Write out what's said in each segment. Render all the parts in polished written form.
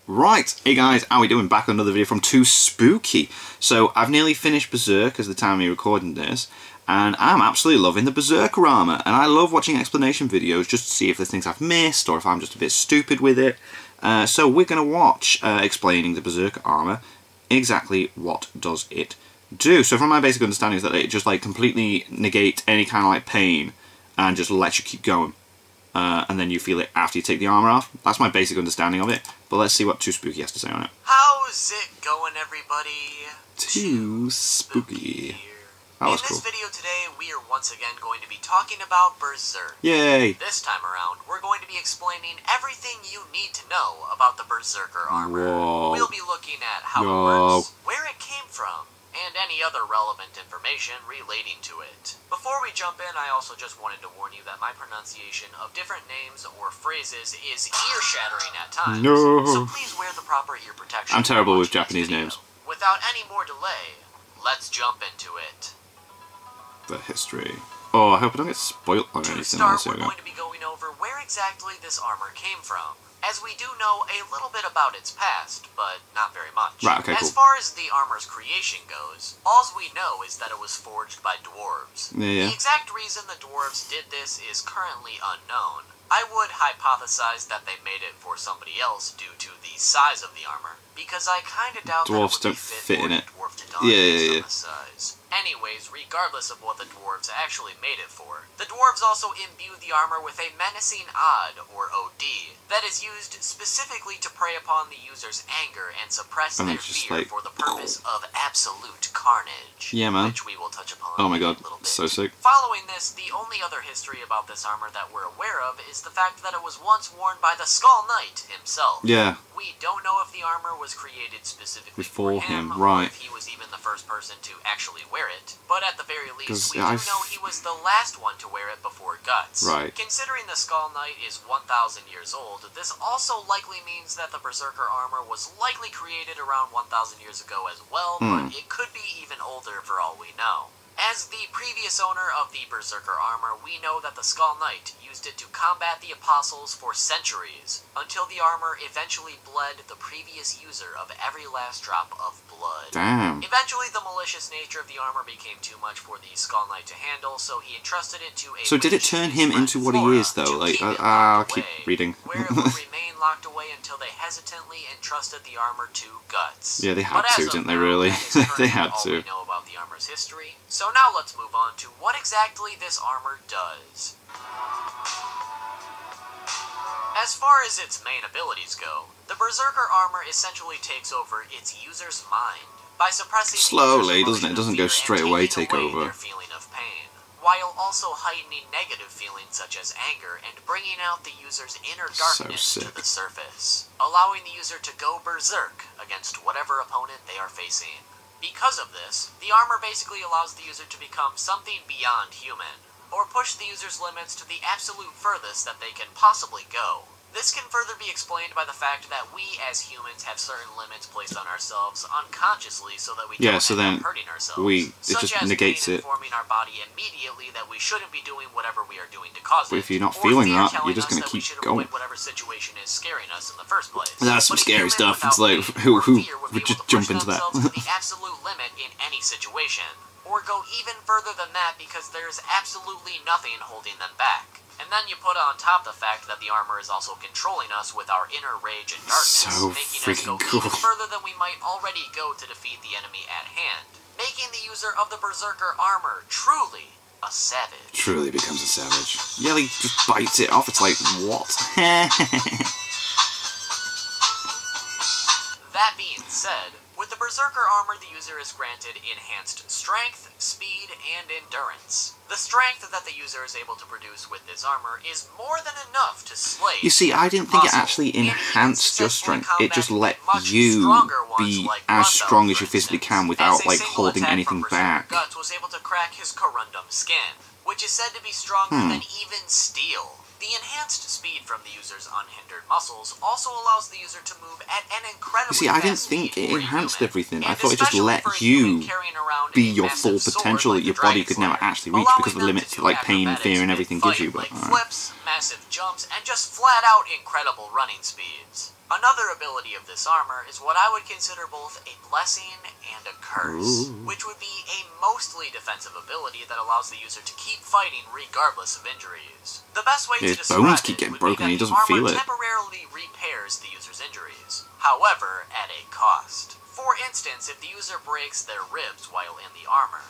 Right, hey guys, how are we doing? Back on another video from Too Spooky. So, I've nearly finished Berserk as the time of recording this, and I'm absolutely loving the Berserker Armour, and I love watching explanation videos just to see if there's things I've missed, or if I'm just a bit stupid with it. So we're going to watch explaining the Berserker Armour, exactly what does it do. So from my basic understanding is that it just like completely negates any kind of like pain, and just lets you keep going. And then you feel it after you take the armour off. That's my basic understanding of it. But let's see what Too Spooky has to say on it. How's it going, everybody? Too Spooky. That was cool. In this video today, we are once again going to be talking about Berserk. Yay! This time around, we're going to be explaining everything you need to know about the Berserker Armour. Whoa. We'll be looking at how it works, where it came from, and any other relevant information relating to it. Before we jump in, I also just wanted to warn you that my pronunciation of different names or phrases is ear-shattering at times. No. So please wear the proper ear protection. I'm terrible with Japanese names. Without any more delay, let's jump into it. The history. Oh, I hope I don't get spoiled by anything. To start, we're going to be going over where exactly this armor came from, as we do know a little bit about its past, but not very much. Right, okay, as far as the armor's creation goes, all we know is that it was forged by dwarves. Yeah. The exact reason the dwarves did this is currently unknown. I would hypothesize that they made it for somebody else due to the size of the armor, because I kinda doubt dwarves that it would don't be fit in it. Dwarf to die Yeah. on the size. Anyways, regardless of what the dwarves actually made it for, the dwarves also imbue the armor with a menacing odd, or OD, that is used specifically to prey upon the user's anger and suppress their fear like, for the purpose of absolute carnage. Yeah, man. Which we will touch upon Oh my god, in a little bit. so sick. Following this, the only other history about this armor that we're aware of is the fact that it was once worn by the Skull Knight himself. Yeah. We don't know if the armor was created specifically Before for him, right. or if he was even the first person to actually wear it, but at the very least, we do I've... know he was the last one to wear it before Guts. Right. Considering the Skull Knight is 1,000 years old, this also likely means that the Berserker armor was likely created around 1,000 years ago as well, but it could be even older for all we know. As the previous owner of the Berserker armor, we know that the Skull Knight used it to combat the Apostles for centuries, until the armor eventually bled the previous user of every last drop of blood. Damn. Eventually, the malicious nature of the armor became too much for the Skull Knight to handle, so he entrusted it to a So did it turn him into what he is, though? Like, I'll keep reading. Where it would remain locked away until they hesitantly entrusted the armor to Guts. Yeah, they had to, didn't they, really? They had to. All we know about the armor's history. So now let's move on to what exactly this armor does. As far as its main abilities go, the Berserker armor essentially takes over its user's mind by suppressing slowly, the doesn't it? It doesn't go straight away take over. Their feeling of pain, while also heightening negative feelings such as anger and bringing out the user's inner darkness to the surface, allowing the user to go berserk against whatever opponent they are facing. Because of this, the armor basically allows the user to become something beyond human, or push the user's limits to the absolute furthest that they can possibly go. This can further be explained by the fact that we as humans have certain limits placed on ourselves unconsciously so that we don't end up hurting ourselves. It just negates it. Informing our body immediately that we shouldn't be doing whatever we are doing to cause it. But if you're not feeling that, you're just going to keep going. Whatever situation is scaring us in the first place. That's some scary stuff. It's like, who would just jump into that? To the absolute limit in any situation, or go even further than that because there's absolutely nothing holding them back. And then you put on top the fact that the armor is also controlling us with our inner rage and darkness, making us go even further than we might already go to defeat the enemy at hand, making the user of the Berserker armor truly a savage. Truly becomes a savage. Yeah, he just bites it off. It's like, what? That being said, with the Berserker armor, the user is granted enhanced strength, speed, and endurance. The strength that the user is able to produce with this armor is more than enough to slay. You see, I didn't think it actually enhanced your strength. It just let you be as strong as you physically can without, like, holding anything back. Guts was able to crack his corundum skin, which is said to be stronger than even steel. The enhanced speed from the user's unhindered muscles also allows the user to move at an incredibly fast speed. You see, I didn't think it enhanced everything. I thought it just let you be your full potential that your body could never actually reach because of the limits like pain, fear, and everything gives you. But flips, massive jumps, and just flat out incredible running speeds. Another ability of this armor is what I would consider both a blessing and a curse, which would be a mostly defensive ability that allows the user to keep fighting regardless of injuries. The best way to describe bones keep getting it would broken, be he that doesn't the feel armor it. temporarily repairs the user's injuries, however, at a cost. For instance, if the user breaks their ribs while in the armor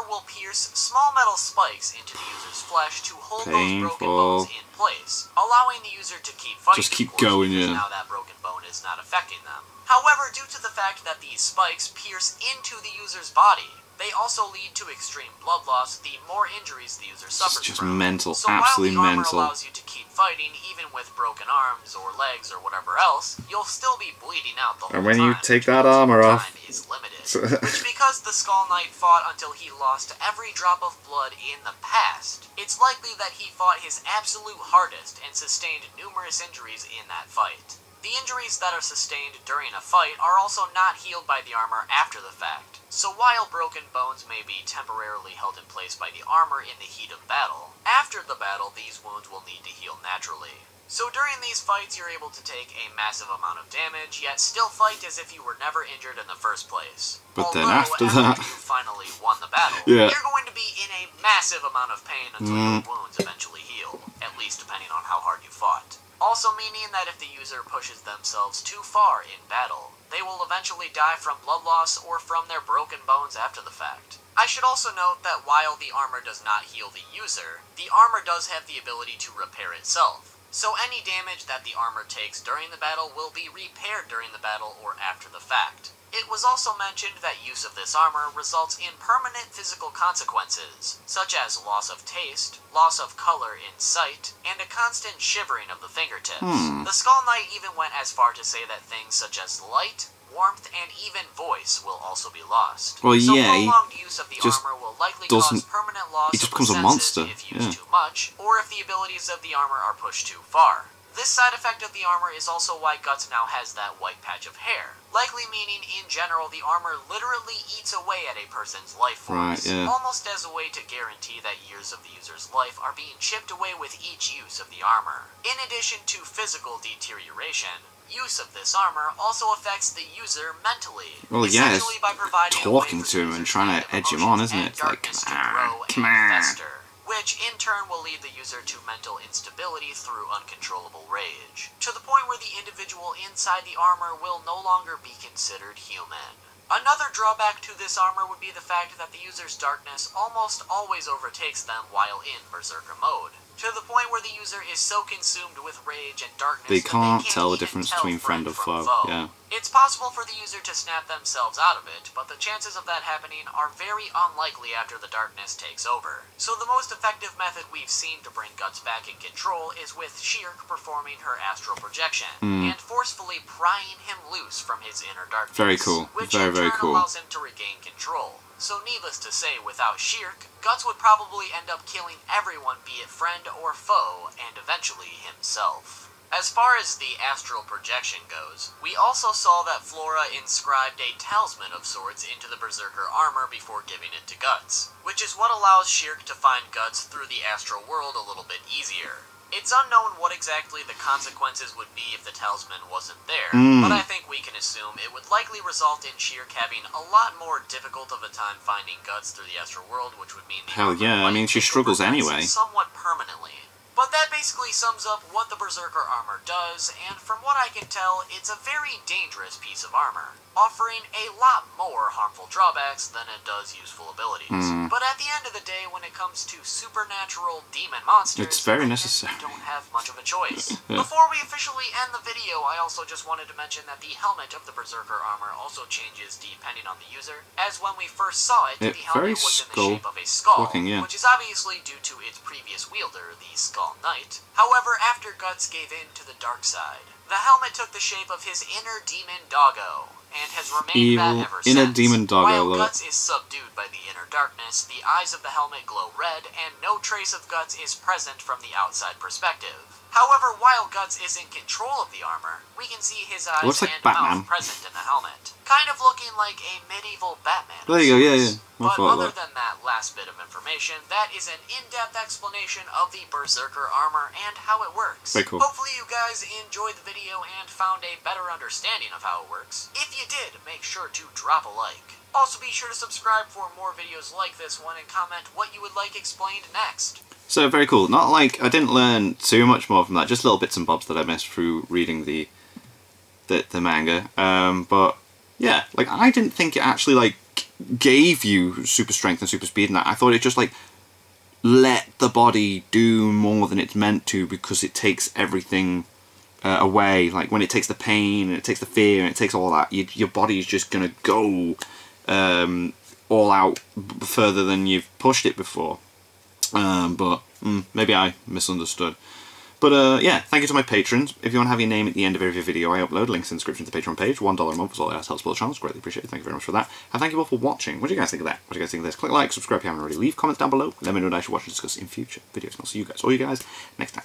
will pierce small metal spikes into the user's flesh to hold those broken bones in place, allowing the user to keep fighting. Just keep going, yeah. Now that broken bone is not affecting them. However, due to the fact that these spikes pierce into the user's body, they also lead to extreme blood loss the more injuries the user suffers It's just from. mental, So absolutely while the armor mental. allows you to keep fighting even with broken arms or legs or whatever else, you'll still be bleeding out the whole time. And when you take that armor off, time is limited. Which, because the Skull Knight fought until he lost every drop of blood in the past, it's likely that he fought his absolute hardest and sustained numerous injuries in that fight. The injuries that are sustained during a fight are also not healed by the armor after the fact, so while broken bones may be temporarily held in place by the armor in the heat of battle, after the battle these wounds will need to heal naturally. So during these fights you're able to take a massive amount of damage, yet still fight as if you were never injured in the first place. But Although, then after that, you finally won the battle, yeah. you're going to be in a massive amount of pain until your wounds eventually heal, at least depending on how hard you fought. Also meaning that if the user pushes themselves too far in battle, they will eventually die from blood loss or from their broken bones after the fact. I should also note that while the armor does not heal the user, the armor does have the ability to repair itself. So any damage that the armor takes during the battle will be repaired during the battle or after the fact. It was also mentioned that use of this armor results in permanent physical consequences, such as loss of taste, loss of color in sight, and a constant shivering of the fingertips. The Skull Knight even went as far to say that things such as light, warmth, and even voice will also be lost. Well, so yeah, prolonged use of the armor will likely cause permanent loss he just of becomes the a monster, senses if used too much, or if the abilities of the armor are pushed too far. This side effect of the armor is also why Guts now has that white patch of hair, likely meaning in general the armor literally eats away at a person's life force, almost as a way to guarantee that years of the user's life are being chipped away with each use of the armor. In addition to physical deterioration, use of this armor also affects the user mentally. Well, yeah, it's by providing talking to him and trying to edge him on, isn't it? It's like, come on. Which in turn will lead the user to mental instability through uncontrollable rage, to the point where the individual inside the armor will no longer be considered human. Another drawback to this armor would be the fact that the user's darkness almost always overtakes them while in Berserker mode, to the point where the user is so consumed with rage and darkness they can't that tell the difference between friend or foe. Yeah. It's possible for the user to snap themselves out of it, but the chances of that happening are very unlikely after the darkness takes over. So the most effective method we've seen to bring Guts back in control is with Shirk performing her astral projection, and forcefully prying him loose from his inner darkness. Very cool. Which very cool. allows him to regain control. So needless to say, without Shirk, Guts would probably end up killing everyone, be it friend or foe, and eventually himself. As far as the astral projection goes, we also saw that Flora inscribed a talisman of sorts into the Berserker armor before giving it to Guts, which is what allows Shirk to find Guts through the astral world a little bit easier. It's unknown what exactly the consequences would be if the talisman wasn't there, but I think we can assume it would likely result in Shirk having a lot more difficult of a time finding Guts through the astral world, which would mean the hell yeah, I mean she struggles anyway. Somewhat permanently. But that basically sums up what the Berserker armor does, and from what I can tell, it's a very dangerous piece of armor, offering a lot more harmful drawbacks than it does useful abilities. But at the end of the day, when it comes to supernatural demon monsters, it's very necessary. We don't have much of a choice. Before we officially end the video, I also just wanted to mention that the helmet of the Berserker armor also changes depending on the user, as when we first saw it, the helmet was in the shape of a skull, which is obviously due to its previous wielder, the Skull Knight. However, after Guts gave in to the dark side, the helmet took the shape of his inner demon doggo, and has remained that ever since. Inner demon doggo. While Guts is subdued by the inner darkness, the eyes of the helmet glow red, and no trace of Guts is present from the outside perspective. However, while Guts is in control of the armor, we can see his eyes and mouth present in the helmet. kind of looking like a medieval Batman. There you go, yeah. But other than that last bit of information, that is an in-depth explanation of the Berserker Armour and how it works. Very cool. Hopefully you guys enjoyed the video and found a better understanding of how it works. If you did, make sure to drop a like. Also be sure to subscribe for more videos like this one and comment what you would like explained next. So, very cool. Not like, I didn't learn too much more from that, just little bits and bobs that I missed through reading the manga. But, yeah, like, I didn't think it actually, like, gave you super strength and super speed and that. I thought it just, like, let the body do more than it's meant to because it takes everything away. Like, when it takes the pain and it takes the fear and it takes all that, your body's just gonna go all out further than you've pushed it before. But maybe I misunderstood. But yeah, thank you to my patrons. If you want to have your name at the end of every video I upload, links in the description to the Patreon page. $1 a month is all that helps build the channel. It's greatly appreciated. Thank you very much for that. And thank you all for watching. What do you guys think of that? What do you guys think of this? Click like, subscribe if you haven't already. Leave comments down below. Let me know what I should watch and discuss in future videos. And I'll see you guys, all you guys, next time.